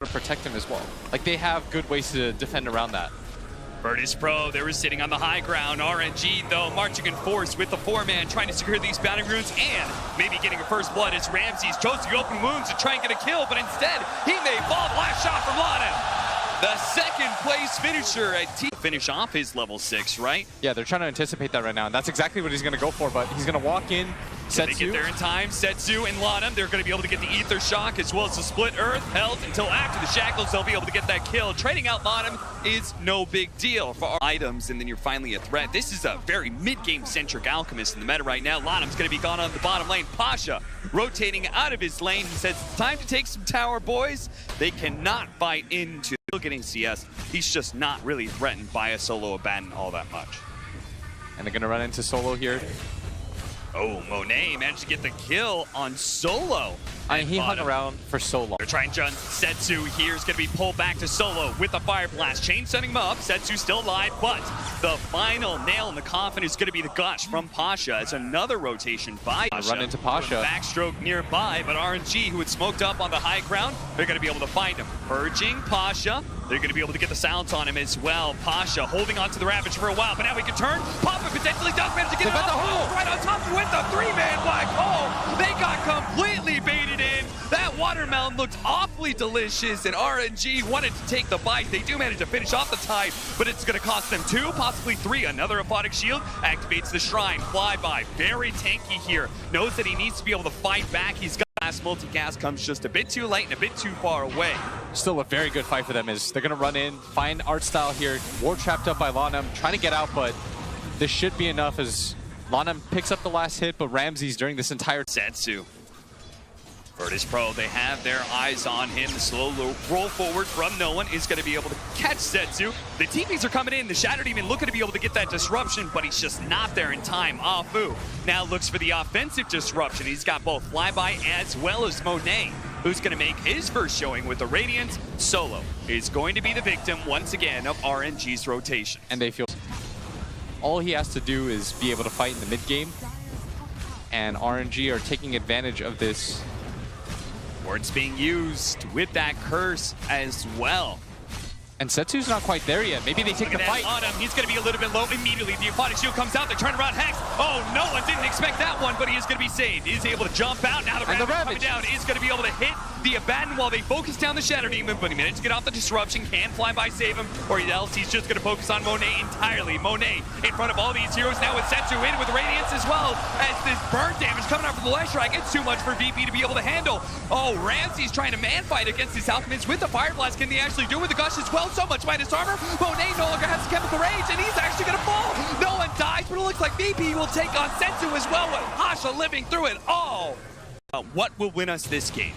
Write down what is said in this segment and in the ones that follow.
to protect him as well. Like, they have good ways to defend around that. Virtus Pro, they were sitting on the high ground. RNG, though, marching in force with the four-man, trying to secure these bounty runes and maybe getting a first blood as Ramses chose to open wounds to try and get a kill, but instead, he may fall. Last shot from Lana. The second place finisher at T. Finish off his level 6, right? Yeah, they're trying to anticipate that right now, and that's exactly what he's going to go for, but he's going to walk in. They get there in time. Setsu and Lana, they're going to be able to get the Ether Shock as well as the Split Earth held until after the Shackles. They'll be able to get that kill. Trading out Lana is no big deal for our items, and then you're finally a threat. This is a very mid-game centric Alchemist in the meta right now. Lana's going to be gone on the bottom lane. Pasha rotating out of his lane. He says it's time to take some tower, boys. They cannot fight into getting CS. He's just not really threatened by a solo Abaddon all that much. And they're going to run into Solo here. Oh, Monet managed to get the kill on Solo. He hung around for so long. They're trying to jump. Setsu here is going to be pulled back to Solo with a Fire Blast. Chain setting him up. Setsu still alive, but the final nail in the coffin is going to be the Gush from Pasha. It's another rotation by Pasha. Run into Pasha. Backstroke nearby, but RNG, who had smoked up on the high ground, they're going to be able to find him. Purging Pasha. They're going to be able to get the silence on him as well. Pasha holding on to the Ravage for a while, but now he can turn. Papa potentially does manage to get it off the hole. Right on top with the three-man black hole. They got completely baited in. That watermelon looked awfully delicious, and RNG wanted to take the bite. They do manage to finish off the tide, but it's going to cost them 2, possibly 3. Another Aphotic Shield activates the Shrine. Flyby, very tanky here. Knows that he needs to be able to fight back. He's got multicast, comes just a bit too late and a bit too far away. Still a very good fight for them as they're going to run in, find art style here. Ward trapped up by Lana, trying to get out, but this should be enough as Lana picks up the last hit, but Ramses during this entire Setsu. Virtus Pro, they have their eyes on him. The slow roll forward from no one is going to be able to catch Setsu. The TPs are coming in. The Shattered Demon looking to be able to get that disruption, but he's just not there in time. Afu now looks for the offensive disruption. He's got both Flyby as well as Monet, who's going to make his first showing with the Radiant. Solo is going to be the victim once again of RNG's rotation. And they feel all he has to do is be able to fight in the mid game, and RNG are taking advantage of this. Ward's being used with that curse as well. And Setsu's not quite there yet. Maybe they take the fight. On him. He's going to be a little bit low immediately. The Aphotic Shield comes out. They turn around Hex. Oh, no one didn't expect that one, but he is going to be saved. He's able to jump out. Now the Ravage coming down is going to be able to hit the Abaddon while they focus down the Shadow Demon, but he managed to get off the disruption. Can Flyby save him, or else he's just going to focus on Monet entirely. Monet in front of all these heroes now with Setsu in with Radiance as well, as this burn damage coming out from the Light Strike. It's too much for VP to be able to handle. Oh, Ramsey's trying to man fight against this Alchemist with the Fire Blast. Can they actually do with the Gush as well? So much minus armor. Monet no longer has the Chemical Rage, and he's actually going to fall. No one dies, but it looks like VP will take on Setsu as well, with Pasha living through it all. What will win us this game?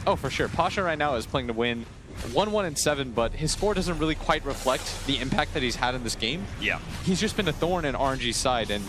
Oh, for sure. Pasha right now is playing to win 1-1-7, but his score doesn't really quite reflect the impact that he's had in this game. Yeah. He's just been a thorn in RNG's side, and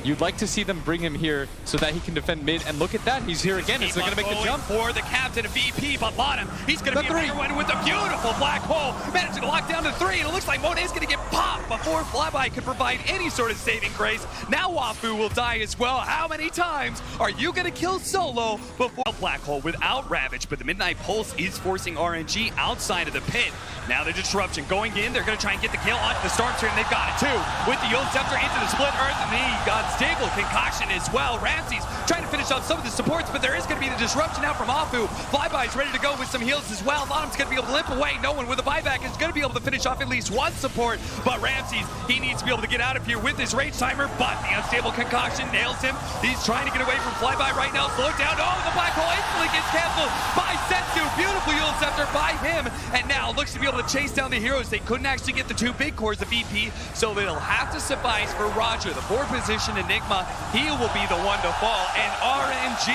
you'd like to see them bring him here so that he can defend mid, and look at that, he's here again. Is they're going to make the jump for the captain of VP, but bottom, he's going to be a bigger one with a beautiful black hole, managing to lock down to 3, and it looks like Monet's going to get popped before Flyby could provide any sort of saving grace. Now Wafu will die as well. How many times are you going to kill Solo before black hole without Ravage? But the Midnight Pulse is forcing RNG outside of the pit. Now the disruption going in, they're going to try and get the kill onto the Storm Turret, and they've got it too. With the Yield Scepter into the Split Earth, and he got stable concoction as well. Ramses trying to finish off some of the supports, but there is going to be the disruption now from Afu. Flyby's ready to go with some heals as well. Bottom's going to be able to limp away. No one with a buyback is going to be able to finish off at least one support, but Ramses, he needs to be able to get out of here with his rage timer, but the unstable concoction nails him. He's trying to get away from Flyby right now. Slow down. Oh, the black hole instantly gets canceled by Setsu. Beautiful Yield Scepter by him, and now looks to be able to chase down the heroes. They couldn't actually get the 2 big cores of VP, so it'll have to suffice for Roger, the 4th position Enigma. He will be the one to fall, and RNG,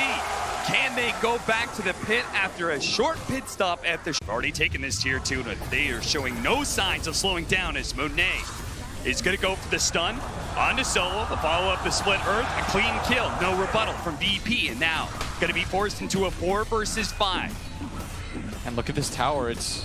can they go back to the pit after a short pit stop at the... Already taken this tier 2, but they are showing no signs of slowing down as Monet is going to go for the stun onto Solo, the follow-up, the Split Earth, a clean kill, no rebuttal from VP, and now going to be forced into a 4 versus 5. And look at this tower, it's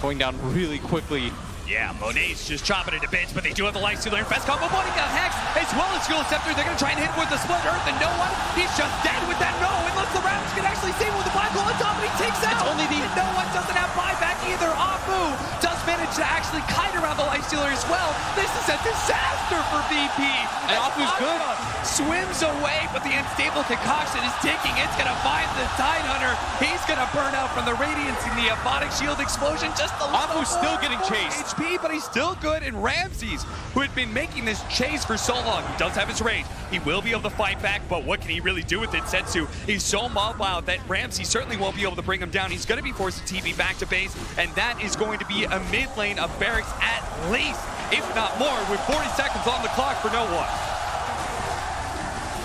going down really quickly. Yeah, Monet's just chopping it to bits, but they do have the Life Stealer Infest combo. Monet got Hex as well as Fuel Scepter. They're going to try and hit with the Split Earth, and no one, he's just dead with that no. Unless the Ravage can actually save him with the Black Hole on top, and he takes out. It's only the... And no one doesn't have buyback either. Afu does manage to actually kite around the Life Stealer as well. This is a disaster for VP. And Afu's good. Swims away, but the Unstable Concoction is ticking. It's going to find the Tide Hunter. He's going to burn out from the Radiance and the Aphotic Shield explosion. Just a little Afu's still getting chased. HP, but he's still good. And Ramses, who had been making this chase for so long, he does have his rage. He will be able to fight back, but what can he really do with it? Setsu, he's so mobile that Ramses certainly won't be able to bring him down. He's going to be forced to TP back to base, and that is going to be a mid lane of Barracks at least, if not more, with 40 seconds on the clock for no one.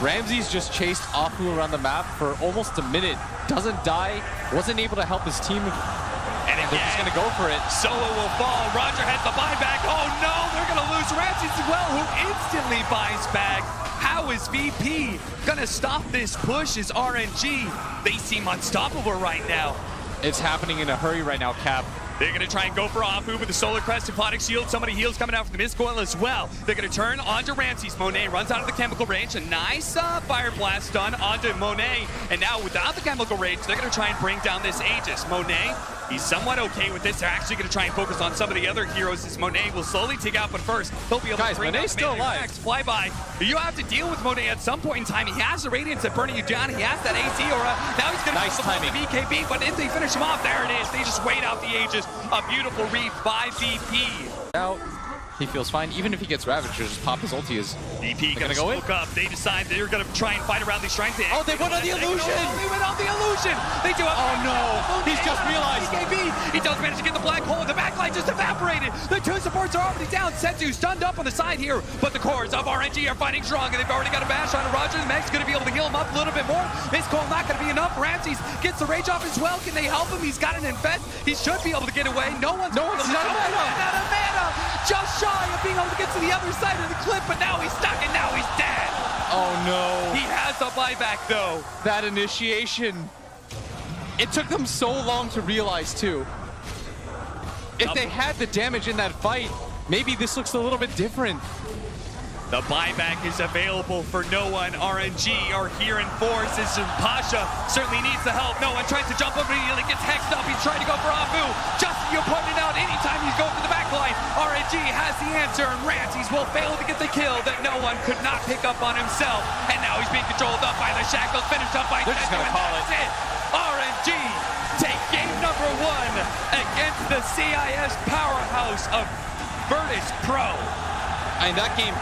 Ramses just chased Afu around the map for almost a minute. Doesn't die, wasn't able to help his team. And again, they're just going to go for it. Solo will fall. Roger has the buyback. Oh no, they're going to lose Ramses as well, who instantly buys back. How is VP going to stop this push? Is RNG? They seem unstoppable right now. It's happening in a hurry right now, Cap. They're going to try and go for Afu with the Solar Crest, Aphotic Shield. Somebody heals coming out from the Mist Coil as well. They're going to turn onto Ramses. Monet runs out of the chemical range. A nice Fire Blast done onto Monet. And now without the chemical range, they're going to try and bring down this Aegis. Monet, he's somewhat okay with this. They're actually going to try and focus on some of the other heroes as Monet will slowly take out. But first, he'll be able to bring Monet's still alive. Flyby. You have to deal with Monet at some point in time. He has the Radiance at burning you down. He has that AC aura. Now he's going to nice timing. The BKB, but if they finish him off, there it is. They just wait out the Aegis. A beautiful read by VP. Now, he feels fine. Even if he gets Ravaged, just pop his ulti. Is VP gonna go in? up. They decide they're gonna try and fight around these shrines. Oh, they went on the illusion! They went on the illusion! They do have... Oh no! He's just realized. BKB. He does manage to get the black hole. The backline just evaporated. The two supports are already down. Setsu stunned up on the side here, but the cores of RNG are fighting strong, and they've already got a bash on Roger. The Meg's gonna be able to heal him up a little bit more. This call not gonna be enough. Ramses gets the rage off as well. Can they help him? He's got an infest. He should be able to get away. No one's out of mana. Just shy of being able to get to the other side of the cliff, but now he's stuck and now he's dead. Oh no. He has a buyback though. That initiation. It took them so long to realize too. If they had the damage in that fight, maybe this looks a little bit different. The buyback is available for no one. RNG are here in force. Pasha certainly needs the help. No one tries to jump up immediately, gets hexed up. He's trying to go for Afu. Just you pointed out, anytime he's going for the backline, RNG has the answer, and Ramses will fail to get the kill that no one could not pick up on himself. And now he's being controlled up by the Shackles, finished up by They're just gonna call it. RNG take game number 1 against the CIS powerhouse of Virtus Pro. And that game